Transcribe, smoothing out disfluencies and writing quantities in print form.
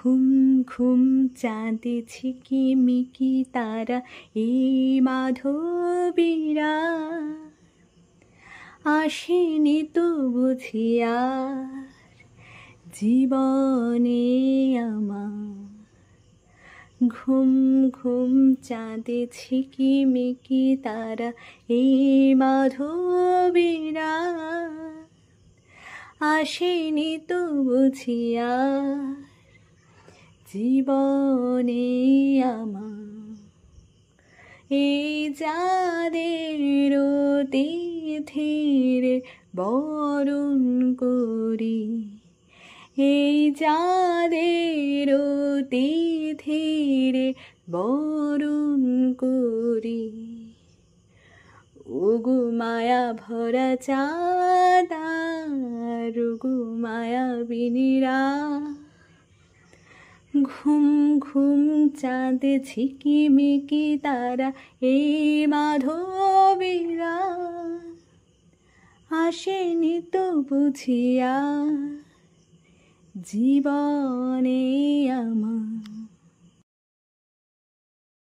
ঘুম ঘুম চাঁদে ঝিকিমিকি তারা এই মাধবীরা আসেনি তো বুঝি আর জীবনে আমার। ঘুম ঘুম চাঁদে ঝিকিমিকি তারা এই মাধবীরা আসেনি তো বুঝি আর জীবনে আমার। এই যাদের তিথিরে বরণ করি, এই যাদের তিথিরে বরণ করি, ওগো মায়া ভরা চাঁদ আর ওগো মায়াবিনীরা। ঘুম ঘুম চাঁদে ঝিকিমিকি তারা এই মাধবীরা আসেনি তো বুঝিয়া জীবনে আমার।